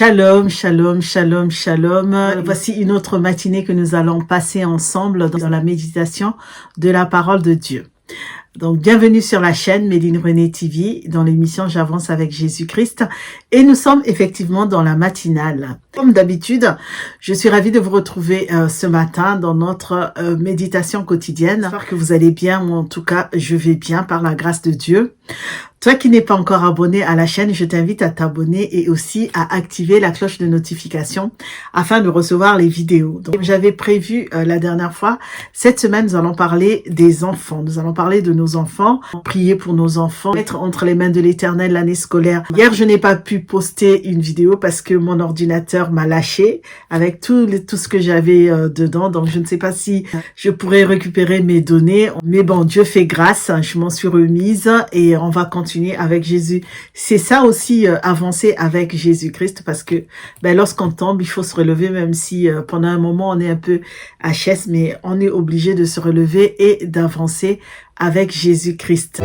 Shalom, shalom, shalom, shalom. Voici une autre matinée que nous allons passer ensemble dans la méditation de la parole de Dieu. Donc, bienvenue sur la chaîne Méline Renée TV, dans l'émission J'avance avec Jésus-Christ. Et nous sommes effectivement dans la matinale. Comme d'habitude, je suis ravie de vous retrouver ce matin dans notre méditation quotidienne. J'espère que vous allez bien, ou en tout cas, je vais bien par la grâce de Dieu. Toi qui n'es pas encore abonné à la chaîne, je t'invite à t'abonner et aussi à activer la cloche de notification afin de recevoir les vidéos. Donc, j'avais prévu la dernière fois, cette semaine, nous allons parler des enfants. Nous allons parler de nos enfants, prier pour nos enfants, mettre entre les mains de l'Éternel l'année scolaire. Hier, je n'ai pas pu poster une vidéo parce que mon ordinateur m'a lâché avec tout ce que j'avais dedans. Donc, je ne sais pas si je pourrais récupérer mes données. Mais bon, Dieu fait grâce, je m'en suis remise et on va continuer avec Jésus. C'est ça aussi, avancer avec Jésus-Christ, parce que lorsqu'on tombe, il faut se relever, même si pendant un moment on est un peu HS, mais on est obligé de se relever et d'avancer avec Jésus-Christ.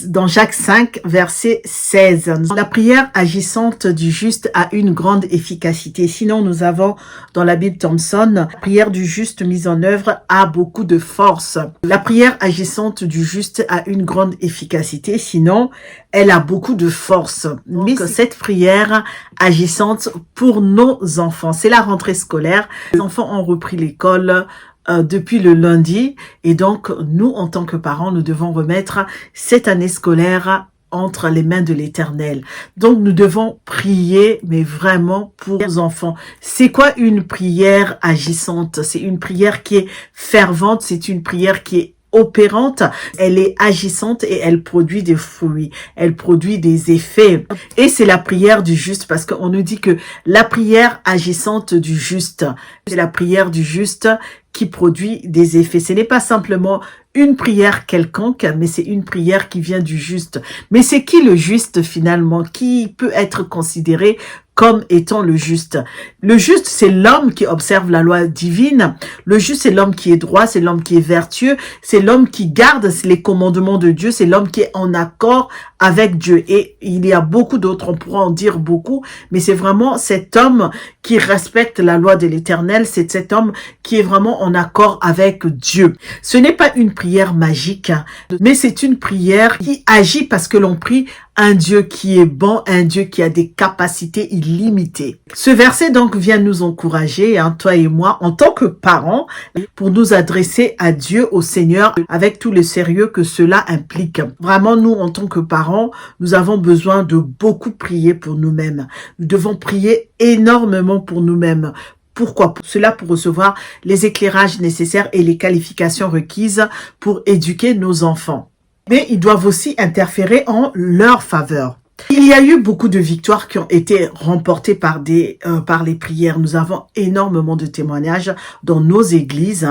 Dans Jacques 5, verset 16. La prière agissante du juste a une grande efficacité. Sinon, nous avons dans la Bible Thomson, la prière du juste mise en œuvre a beaucoup de force. La prière agissante du juste a une grande efficacité. Sinon, elle a beaucoup de force. Mais cette prière agissante pour nos enfants, c'est la rentrée scolaire. Les enfants ont repris l'école depuis le lundi, et donc nous, en tant que parents, nous devons remettre cette année scolaire entre les mains de l'Éternel. Donc nous devons prier, mais vraiment pour nos enfants. C'est quoi une prière agissante? C'est une prière qui est fervente, c'est une prière qui est opérante, elle est agissante et elle produit des fruits, elle produit des effets. Et c'est la prière du juste, parce qu'on nous dit que la prière agissante du juste, c'est la prière du juste qui produit des effets. Ce n'est pas simplement une prière quelconque, mais c'est une prière qui vient du juste. Mais c'est qui le juste finalement? Qui peut être considéré comme étant le juste? Le juste, c'est l'homme qui observe la loi divine. Le juste, c'est l'homme qui est droit, c'est l'homme qui est vertueux, c'est l'homme qui garde les commandements de Dieu, c'est l'homme qui est en accord avec Dieu. Et il y a beaucoup d'autres, on pourra en dire beaucoup, mais c'est vraiment cet homme qui respecte la loi de l'Éternel, c'est cet homme qui est vraiment en accord avec Dieu. Ce n'est pas une prière magique, mais c'est une prière qui agit parce que l'on prie un Dieu qui est bon, un Dieu qui a des capacités illimitées. Ce verset donc vient nous encourager, toi et moi, en tant que parents, pour nous adresser à Dieu, au Seigneur, avec tout le sérieux que cela implique. Vraiment, nous, en tant que parents, nous avons besoin de beaucoup prier pour nous-mêmes. Nous devons prier énormément pour nous-mêmes. Pourquoi? Pour cela, pour recevoir les éclairages nécessaires et les qualifications requises pour éduquer nos enfants. Mais ils doivent aussi interférer en leur faveur. Il y a eu beaucoup de victoires qui ont été remportées par les prières. Nous avons énormément de témoignages dans nos églises,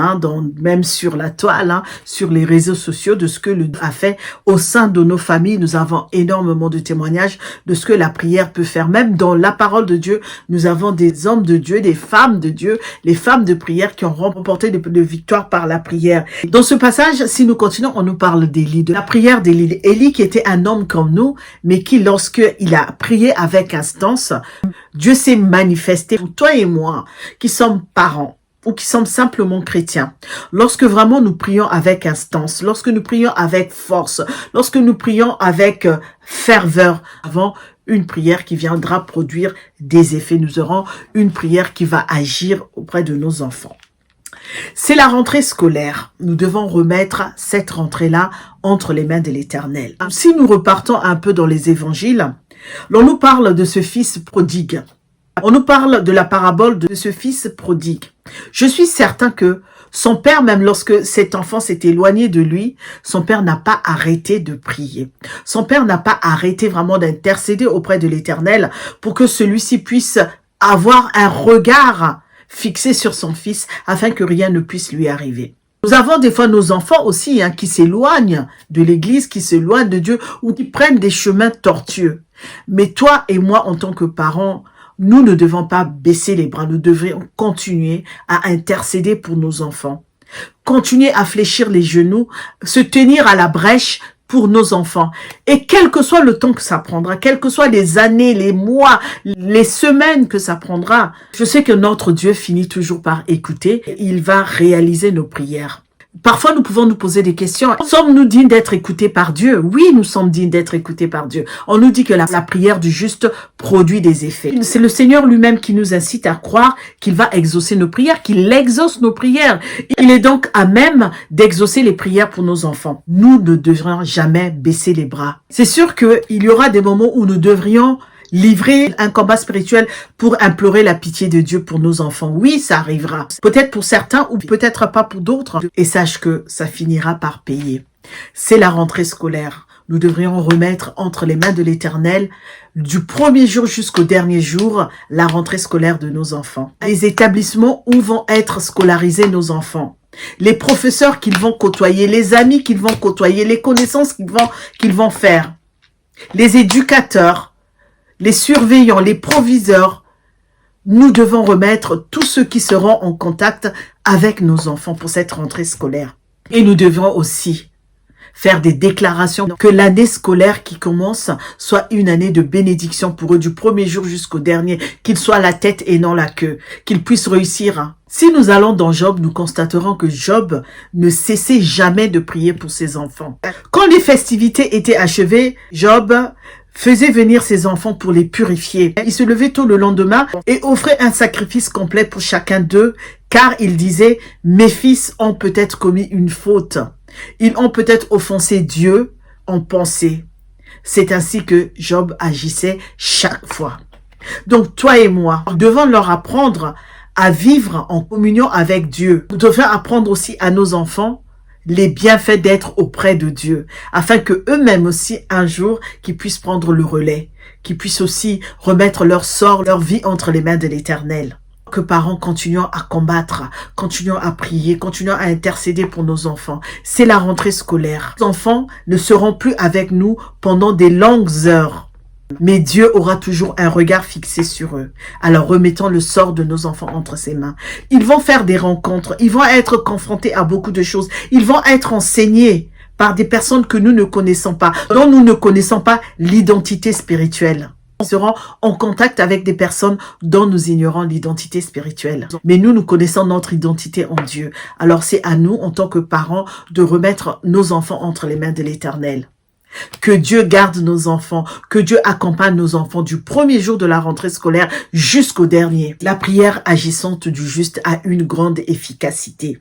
même sur la toile, sur les réseaux sociaux, de ce que le Dieu a fait au sein de nos familles. Nous avons énormément de témoignages de ce que la prière peut faire. Même dans la parole de Dieu, nous avons des hommes de Dieu, des femmes de Dieu, les femmes de prière qui ont remporté de victoires par la prière. Dans ce passage, si nous continuons, on nous parle d'Élie, de la prière d'Élie. Élie qui était un homme comme nous, mais qui, lorsqu'il a prié avec instance, Dieu s'est manifesté pour toi et moi, qui sommes parents ou qui sommes simplement chrétiens. Lorsque vraiment nous prions avec instance, lorsque nous prions avec force, lorsque nous prions avec ferveur, avant une prière qui viendra produire des effets, nous aurons une prière qui va agir auprès de nos enfants. C'est la rentrée scolaire. Nous devons remettre cette rentrée-là entre les mains de l'Éternel. Si nous repartons un peu dans les évangiles, l'on nous parle de ce fils prodigue. On nous parle de la parabole de ce fils prodigue. Je suis certain que son père, même lorsque cet enfant s'est éloigné de lui, son père n'a pas arrêté de prier. Son père n'a pas arrêté vraiment d'intercéder auprès de l'Éternel pour que celui-ci puisse avoir un regard fixé sur son fils afin que rien ne puisse lui arriver. Nous avons des fois nos enfants aussi qui s'éloignent de l'église, qui s'éloignent de Dieu ou qui prennent des chemins tortueux. Mais toi et moi, en tant que parents, nous ne devons pas baisser les bras. Nous devrions continuer à intercéder pour nos enfants. Continuer à fléchir les genoux, se tenir à la brèche pour nos enfants. Et quel que soit le temps que ça prendra, quelles que soient les années, les mois, les semaines que ça prendra, je sais que notre Dieu finit toujours par écouter. Il va réaliser nos prières. Parfois, nous pouvons nous poser des questions. Sommes-nous dignes d'être écoutés par Dieu? Oui, nous sommes dignes d'être écoutés par Dieu. On nous dit que la prière du juste produit des effets. C'est le Seigneur lui-même qui nous incite à croire qu'il va exaucer nos prières, qu'il exauce nos prières. Il est donc à même d'exaucer les prières pour nos enfants. Nous ne devrions jamais baisser les bras. C'est sûr qu'il y aura des moments où nous devrions livrer un combat spirituel pour implorer la pitié de Dieu pour nos enfants. Oui, ça arrivera. Peut-être pour certains ou peut-être pas pour d'autres. Et sache que ça finira par payer. C'est la rentrée scolaire. Nous devrions remettre entre les mains de l'Éternel, du premier jour jusqu'au dernier jour, la rentrée scolaire de nos enfants. Les établissements où vont être scolarisés nos enfants. Les professeurs qu'ils vont côtoyer, les amis qu'ils vont côtoyer, les connaissances qu'ils vont faire. Les éducateurs, les surveillants, les proviseurs, nous devons remettre tous ceux qui seront en contact avec nos enfants pour cette rentrée scolaire. Et nous devons aussi faire des déclarations que l'année scolaire qui commence soit une année de bénédiction pour eux du premier jour jusqu'au dernier, qu'ils soient la tête et non la queue, qu'ils puissent réussir. Si nous allons dans Job, nous constaterons que Job ne cessait jamais de prier pour ses enfants. Quand les festivités étaient achevées, Job faisait venir ses enfants pour les purifier. Il se levait tôt le lendemain et offrait un sacrifice complet pour chacun d'eux, car il disait, mes fils ont peut-être commis une faute. Ils ont peut-être offensé Dieu en pensée. C'est ainsi que Job agissait chaque fois. Donc toi et moi, nous devons leur apprendre à vivre en communion avec Dieu. Nous devons apprendre aussi à nos enfants les bienfaits d'être auprès de Dieu, afin que eux-mêmes aussi, un jour, qu'ils puissent prendre le relais, qu'ils puissent aussi remettre leur sort, leur vie entre les mains de l'Éternel. Que parents, continuons à combattre, continuons à prier, continuons à intercéder pour nos enfants. C'est la rentrée scolaire. Les enfants ne seront plus avec nous pendant des longues heures. Mais Dieu aura toujours un regard fixé sur eux. Alors remettons le sort de nos enfants entre ses mains. Ils vont faire des rencontres, ils vont être confrontés à beaucoup de choses. Ils vont être enseignés par des personnes que nous ne connaissons pas, dont nous ne connaissons pas l'identité spirituelle. Ils seront en contact avec des personnes dont nous ignorons l'identité spirituelle. Mais nous connaissons notre identité en Dieu. Alors c'est à nous, en tant que parents, de remettre nos enfants entre les mains de l'Éternel. Que Dieu garde nos enfants, que Dieu accompagne nos enfants du premier jour de la rentrée scolaire jusqu'au dernier. La prière agissante du juste a une grande efficacité.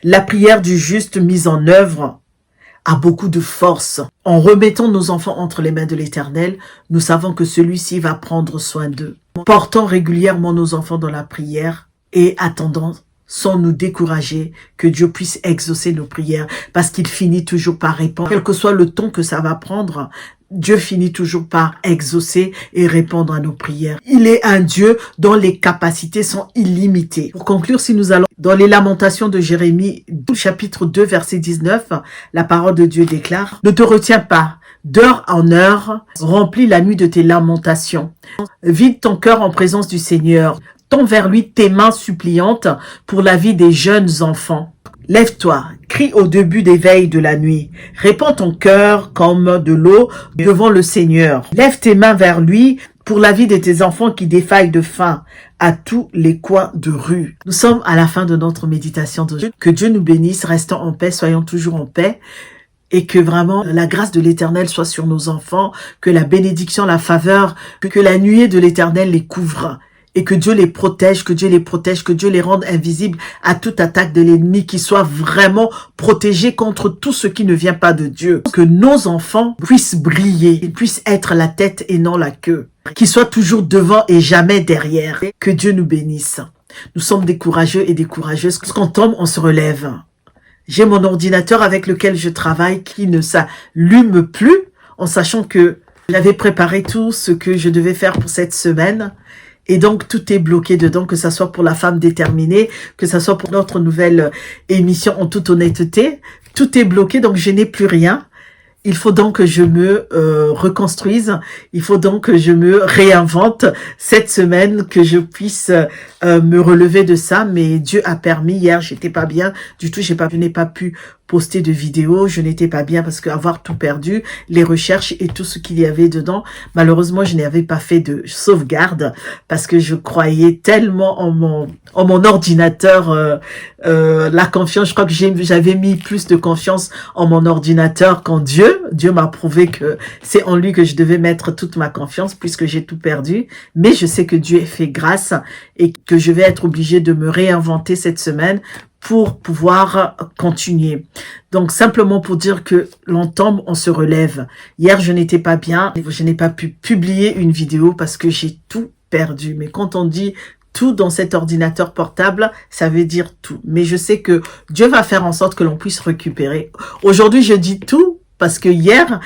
La prière du juste mise en œuvre a beaucoup de force. En remettant nos enfants entre les mains de l'Éternel, nous savons que celui-ci va prendre soin d'eux. Portons régulièrement nos enfants dans la prière et attendons sans nous décourager, que Dieu puisse exaucer nos prières, parce qu'il finit toujours par répondre. Quel que soit le temps que ça va prendre, Dieu finit toujours par exaucer et répondre à nos prières. Il est un Dieu dont les capacités sont illimitées. Pour conclure, si nous allons dans les Lamentations de Jérémie, chapitre 2, verset 19, la parole de Dieu déclare, « Ne te retiens pas, d'heure en heure, remplis la nuit de tes lamentations. Vide ton cœur en présence du Seigneur. Tends vers lui tes mains suppliantes pour la vie des jeunes enfants. Lève-toi, crie au début des veilles de la nuit. Répands ton cœur comme de l'eau devant le Seigneur. Lève tes mains vers lui pour la vie de tes enfants qui défaillent de faim à tous les coins de rue. » Nous sommes à la fin de notre méditation. Que Dieu nous bénisse, restons en paix, soyons toujours en paix. Et que vraiment la grâce de l'Éternel soit sur nos enfants, que la bénédiction, la faveur, que la nuée de l'Éternel les couvre. Et que Dieu les protège, que Dieu les protège, que Dieu les rende invisibles à toute attaque de l'ennemi, qu'ils soient vraiment protégés contre tout ce qui ne vient pas de Dieu. Que nos enfants puissent briller, qu'ils puissent être la tête et non la queue, qu'ils soient toujours devant et jamais derrière. Que Dieu nous bénisse. Nous sommes des courageux et des courageuses. Quand on tombe, on se relève. J'ai mon ordinateur avec lequel je travaille qui ne s'allume plus, en sachant que j'avais préparé tout ce que je devais faire pour cette semaine. Et donc, tout est bloqué dedans, que ça soit pour la femme déterminée, que ça soit pour notre nouvelle émission en toute honnêteté. Tout est bloqué, donc je n'ai plus rien. Il faut donc que je me reconstruise, il faut donc que je me réinvente cette semaine, que je puisse me relever de ça. Mais Dieu a permis, hier j'étais pas bien du tout, je n'ai pas pu poster de vidéo, je n'étais pas bien parce qu'avoir tout perdu, les recherches et tout ce qu'il y avait dedans, malheureusement je n'avais pas fait de sauvegarde parce que je croyais tellement en mon ordinateur, la confiance, je crois que j'avais mis plus de confiance en mon ordinateur qu'en Dieu. Dieu m'a prouvé que c'est en lui que je devais mettre toute ma confiance puisque j'ai tout perdu, mais je sais que Dieu fait grâce et que je vais être obligée de me réinventer cette semaine pour pouvoir continuer. Donc, simplement pour dire que l'on tombe, on se relève. Hier, je n'étais pas bien. Je n'ai pas pu publier une vidéo parce que j'ai tout perdu. Mais quand on dit tout dans cet ordinateur portable, ça veut dire tout. Mais je sais que Dieu va faire en sorte que l'on puisse récupérer. Aujourd'hui, je dis tout parce que hier,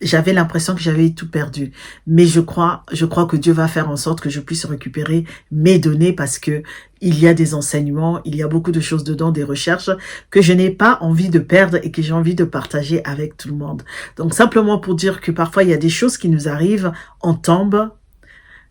j'avais l'impression que j'avais tout perdu. Mais je crois que Dieu va faire en sorte que je puisse récupérer mes données parce que il y a des enseignements, il y a beaucoup de choses dedans, des recherches que je n'ai pas envie de perdre et que j'ai envie de partager avec tout le monde. Donc, simplement pour dire que parfois, il y a des choses qui nous arrivent, on tombe,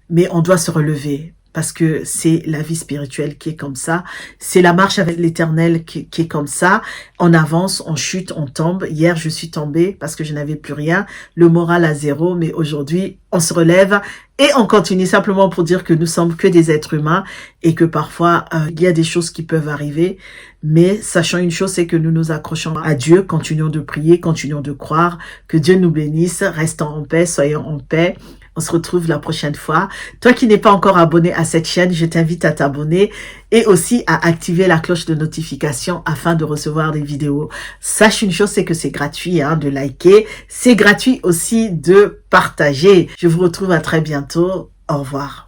mais on doit se relever. Parce que c'est la vie spirituelle qui est comme ça. C'est la marche avec l'Éternel qui est comme ça. On avance, on chute, on tombe. Hier, je suis tombée parce que je n'avais plus rien. Le moral à zéro. Mais aujourd'hui, on se relève et on continue simplement pour dire que nous sommes que des êtres humains et que parfois, il y a des choses qui peuvent arriver. Mais sachant une chose, c'est que nous nous accrochons à Dieu. Continuons de prier, continuons de croire. Que Dieu nous bénisse. Restons en paix, soyons en paix. On se retrouve la prochaine fois. Toi qui n'es pas encore abonné à cette chaîne, je t'invite à t'abonner et aussi à activer la cloche de notification afin de recevoir des vidéos. Sache une chose, c'est que c'est gratuit de liker. C'est gratuit aussi de partager. Je vous retrouve à très bientôt. Au revoir.